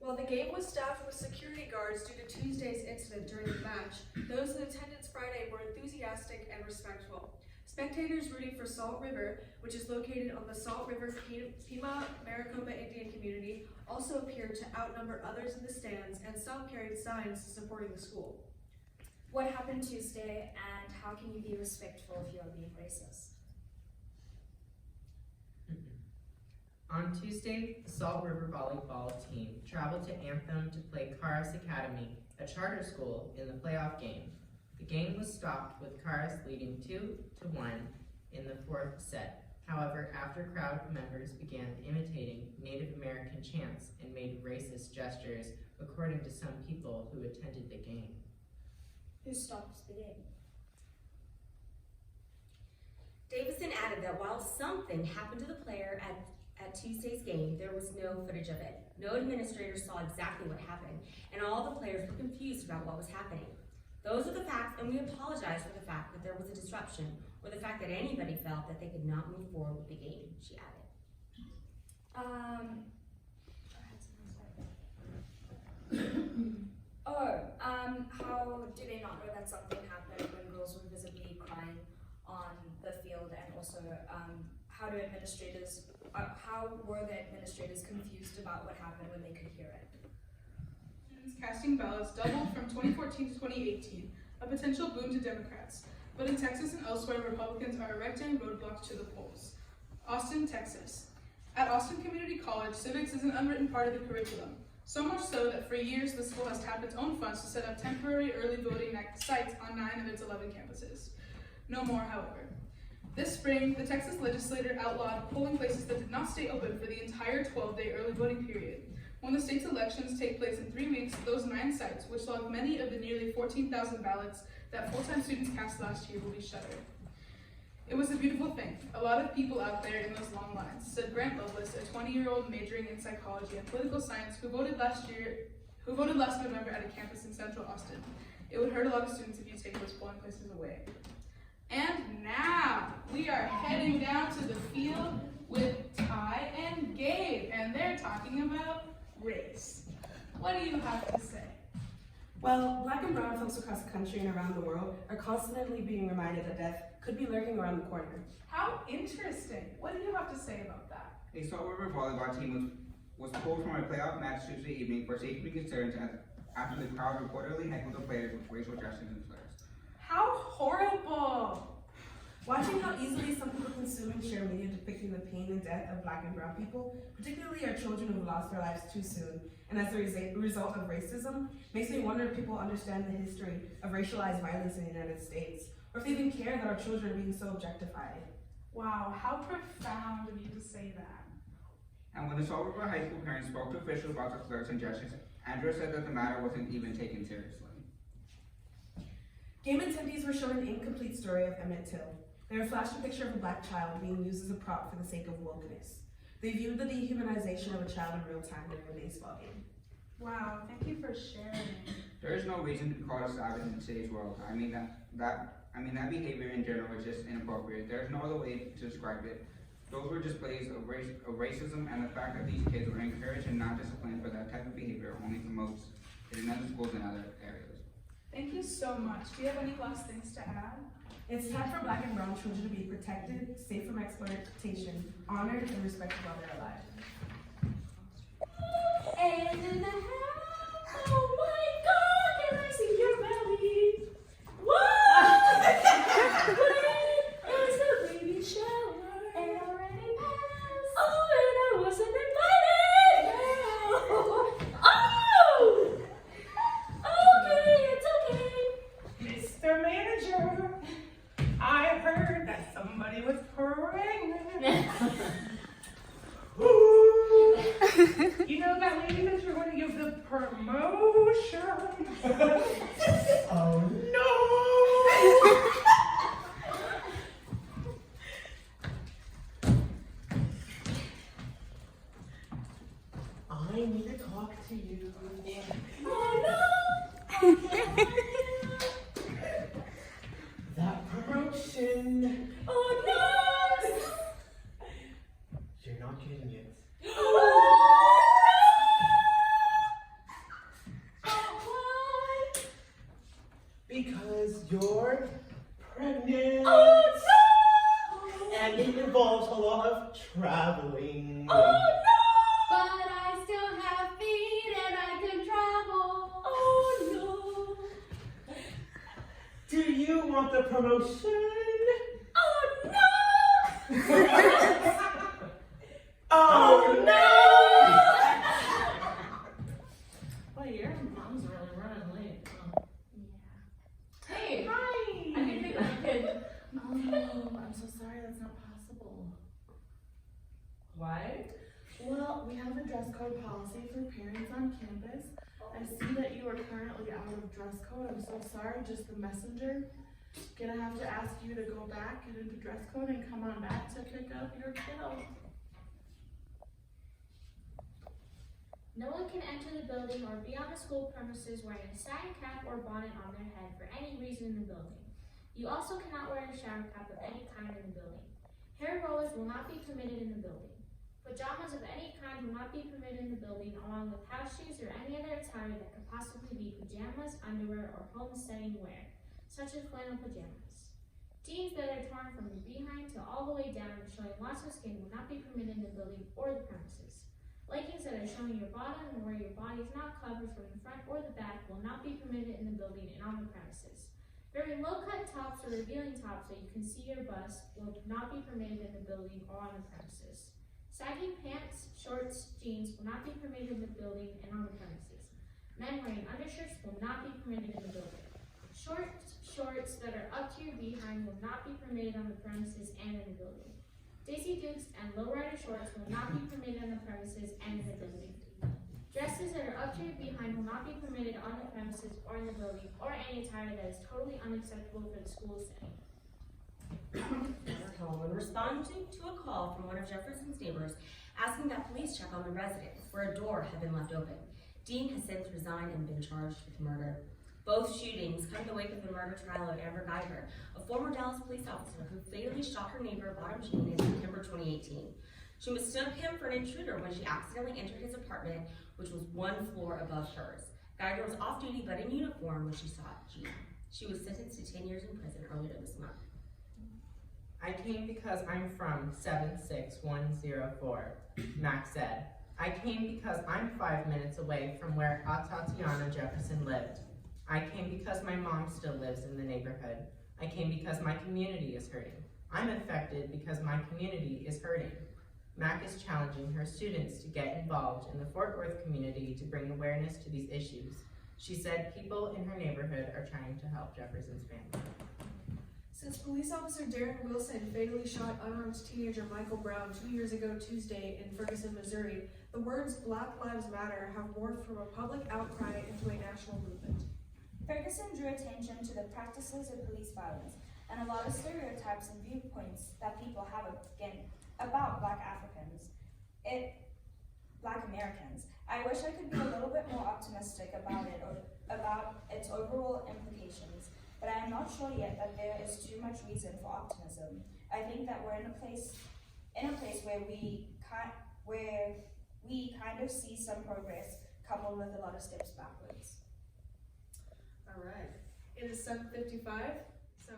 While the game was staffed with security guards due to Tuesday's incident during the match, those in attendance Friday were enthusiastic and respectful. Spectators rooting for Salt River, which is located on the Salt River Pima Maricopa Indian community, also appeared to outnumber others in the stands, and some carried signs supporting the school. What happened Tuesday, and how can you be respectful if you are being racist? On Tuesday, the Salt River Volleyball team traveled to Anthem to play Karas Academy, a charter school, in the playoff game. The game was stopped with Karas leading 2-1 in the fourth set. However, after crowd members began imitating Native American chants and made racist gestures, according to some people who attended the game. Who stopped the game? Davison added that while something happened to the player at Tuesday's game, there was no footage of it. No administrator saw exactly what happened, and all the players were confused about what was happening. Those are the facts, and we apologize for the fact that there was a disruption, or the fact that anybody felt that they could not move forward with the game, she added. How do they not know that something happened when girls were visibly crying on the field, and also how were the administrators confused about what happened when they could hear it? Students casting ballots doubled from 2014 to 2018, a potential boon to Democrats. But in Texas and elsewhere, Republicans are erecting roadblocks to the polls. Austin, Texas. At Austin Community College, civics is an unwritten part of the curriculum. So much so that for years, the school has tapped its own funds to set up temporary early voting sites on 9 of its 11 campuses. No more, however. This spring, the Texas legislature outlawed polling places that did not stay open for the entire 12-day early voting period. When the state's elections take place in 3 weeks, those 9 sites, which logged many of the nearly 14,000 ballots that full-time students cast last year, will be shuttered. It was a beautiful thing. A lot of people out there in those long lines, said Grant Lovelace, a 20-year-old majoring in psychology and political science who voted last November at a campus in central Austin. It would hurt a lot of students if you take those polling places away. And now, we are heading down to the field with Ty and Gabe, and they're talking about race. What do you have to say? Well, Black and brown folks across the country and around the world are constantly being reminded that death could be lurking around the corner. How interesting. What do you have to say about that? A Salt River volleyball team was pulled from a playoff match Tuesday evening for safety concerns after the crowd reportedly heckled the players with racial gestures and slurs. How horrible! Watching how easily some people consume and share media depicting the pain and death of Black and brown people, particularly our children who've lost their lives too soon, and as a result of racism, makes me wonder if people understand the history of racialized violence in the United States, or if they even care that our children are being so objectified. Wow, how profound of you to say that. And when the Salt River High School parents spoke to officials about the slurs and gestures, Andrew said that the matter wasn't even taken seriously. Game attendees were shown an incomplete story of Emmett Till. They were flashed a picture of a Black child being used as a prop for the sake of wokeness. They viewed the dehumanization of a child in real time during a baseball game. Wow, thank you for sharing. There is no reason to be called a savage in today's world. I mean that behavior in general is just inappropriate. There's no other way to describe it. Those were displays of racism, and the fact that these kids were encouraged and not disciplined for that type of behavior only promotes it in other schools and other areas. Thank you so much. Do you have any last things to add? It's time for Black and brown children to be protected, safe from exploitation, honored, and respected while they're alive. And in the house, oh my God, can I see your belly? What? When is the baby shower? It already passed. Oh, and I wasn't invited. Oh! Okay, it's okay. Mr. Manager, I heard that somebody was pregnant. Ooh. You know that lady that you're going to give the promotion? Oh no! I need to talk to you. Oh no! That promotion. Oh no! You're not getting it. Oh traveling. Oh no! But I still have feet and I can travel. Oh no! Do you want the promotion? Oh no! Oh no! Well, your mom's really running late. Oh. Hey, Hi! I can pick up a kid. Oh, I'm so sorry, that's not possible. Why? Well, we have a dress code policy for parents on campus. I see that you are currently out of dress code. I'm so sorry, just the messenger. Gonna have to ask you to go back, get into dress code, and come on back to pick up your kiddo. No one can enter the building or be on the school premises wearing a satin cap or bonnet on their head for any reason in the building. You also cannot wear a shower cap of any kind in the building. Hair rollers will not be permitted in the building. Pajamas of any kind will not be permitted in the building, along with house shoes or any other attire that could possibly be pajamas, underwear, or homesteading wear, such as flannel pajamas. Jeans that are torn from the behind to all the way down and showing lots of skin will not be permitted in the building or the premises. Leggings that are showing your bottom and where your body is not covered from the front or the back will not be permitted in the building and on the premises. Wearing low-cut tops or revealing tops so you can see your bust will not be permitted in the building or on the premises. Sagging pants, shorts, jeans will not be permitted in the building and on the premises. Men wearing undershirts will not be permitted in the building. Shorts that are up to your behind will not be permitted on the premises and in the building. Daisy Dukes and lowrider shorts will not be permitted on the premises and in the building. Dresses that are up to your behind will not be permitted on the premises or in the building, or any attire that is totally unacceptable for the school setting. Home and responding to a call from one of Jefferson's neighbors asking that police check on the residence where a door had been left open. Dean has since resigned and been charged with murder. Both shootings come in the wake of the murder trial of Amber Geiger, a former Dallas police officer who fatally shot her neighbor Bottom Jean in September 2018. She mistook him for an intruder when she accidentally entered his apartment, which was one floor above hers. Geiger was off duty but in uniform when she sought Jean. She was sentenced to 10 years in prison earlier this month. I came because I'm from 76104, Max said. I came because I'm 5 minutes away from where Tatiana Jefferson lived. I came because my mom still lives in the neighborhood. I came because my community is hurting. I'm affected because my community is hurting. Mac is challenging her students to get involved in the Fort Worth community to bring awareness to these issues. She said people in her neighborhood are trying to help Jefferson's family. Since police officer Darren Wilson fatally shot unarmed teenager Michael Brown 2 years ago Tuesday in Ferguson, Missouri, the words Black Lives Matter have morphed from a public outcry into a national movement. Ferguson drew attention to the practices of police violence and a lot of stereotypes and viewpoints that people have about Black Americans. I wish I could be a little bit more optimistic about it or about its overall implications, but I am not sure yet that there is too much reason for optimism. I think that we're in a place where we kind of see some progress coupled with a lot of steps backwards. All right. It is 7:55, so